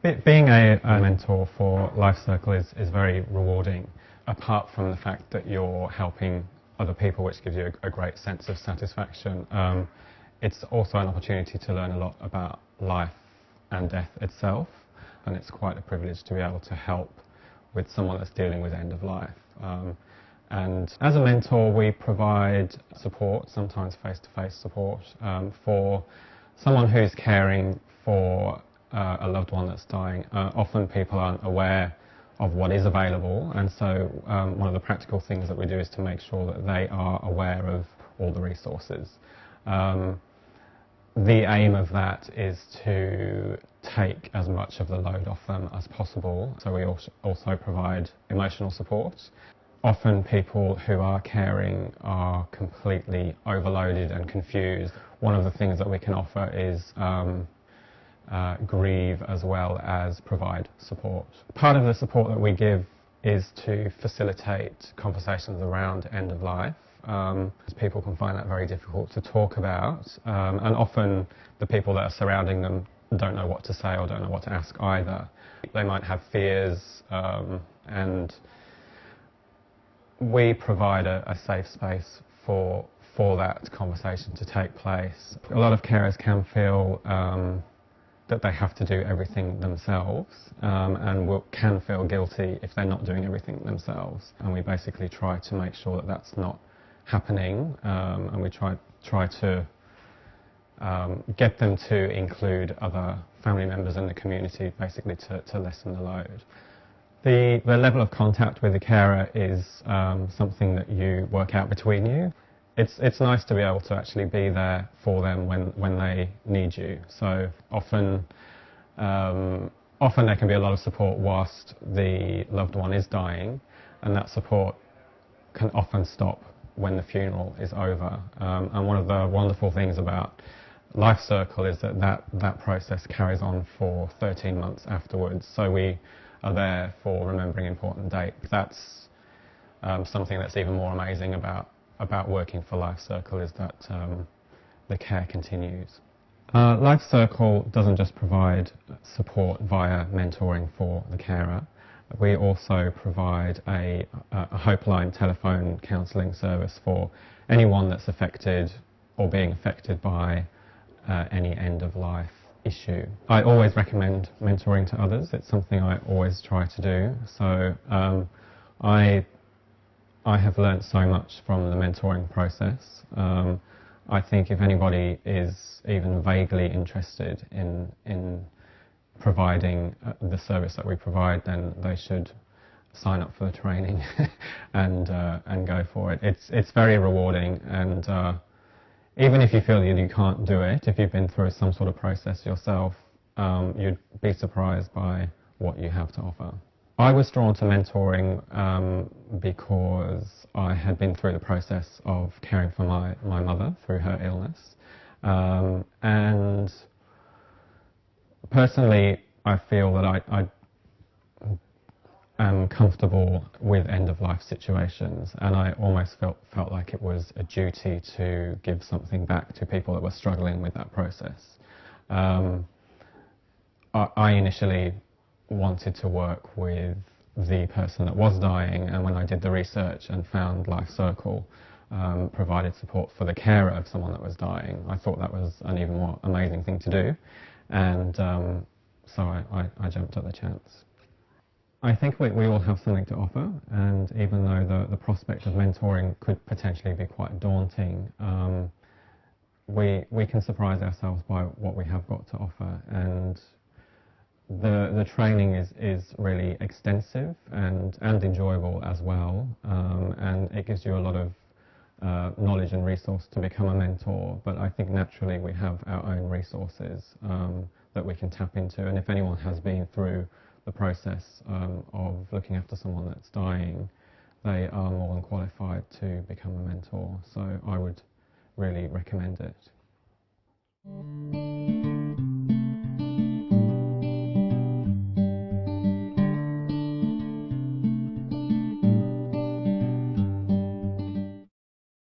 Being a mentor for LifeCircle is very rewarding, apart from the fact that you're helping other people, which gives you a great sense of satisfaction. It's also an opportunity to learn a lot about life and death itself, and it's quite a privilege to be able to help with someone that's dealing with end of life. And as a mentor, we provide support, sometimes face-to-face support, for someone who's caring for a loved one that's dying. Often people aren't aware of what is available, and so one of the practical things that we do is to make sure that they are aware of all the resources. The aim of that is to take as much of the load off them as possible, so we also provide emotional support. Often people who are caring are completely overloaded and confused. One of the things that we can offer is grieve as well as provide support. Part of the support that we give is to facilitate conversations around end of life. People can find that very difficult to talk about, and often the people that are surrounding them don't know what to say or don't know what to ask either. They might have fears, and we provide a safe space for that conversation to take place. A lot of carers can feel that they have to do everything themselves, and can feel guilty if they're not doing everything themselves. And we basically try to make sure that that's not happening, and we try to get them to include other family members in the community, basically to lessen the load. The level of contact with the carer is something that you work out between you. It's nice to be able to actually be there for them when they need you. So often there can be a lot of support whilst the loved one is dying, and that support can often stop when the funeral is over. And one of the wonderful things about LifeCircle is that process carries on for 13 months afterwards. So we are there for remembering important dates. That's something that's even more amazing about working for LifeCircle, is that the care continues. LifeCircle doesn't just provide support via mentoring for the carer. We also provide a Hopeline telephone counselling service for anyone that's affected or being affected by any end-of-life issue. I always recommend mentoring to others. It's something I always try to do. So I have learnt so much from the mentoring process. I think if anybody is even vaguely interested in providing the service that we provide, then they should sign up for the training and go for it. It's very rewarding, and even if you feel that you can't do it, if you've been through some sort of process yourself, you'd be surprised by what you have to offer. I was drawn to mentoring because I had been through the process of caring for my mother through her illness, and personally I feel that I am comfortable with end-of-life situations, and I almost felt like it was a duty to give something back to people that were struggling with that process. I initially wanted to work with the person that was dying, and when I did the research and found LifeCircle provided support for the carer of someone that was dying, I thought that was an even more amazing thing to do, and so I jumped at the chance. I think we all have something to offer, and even though the prospect of mentoring could potentially be quite daunting, we can surprise ourselves by what we have got to offer, and the training is really extensive and enjoyable as well, and it gives you a lot of knowledge and resource to become a mentor. But I think naturally we have our own resources that we can tap into, and if anyone has been through the process of looking after someone that's dying, they are more than qualified to become a mentor, so I would really recommend it.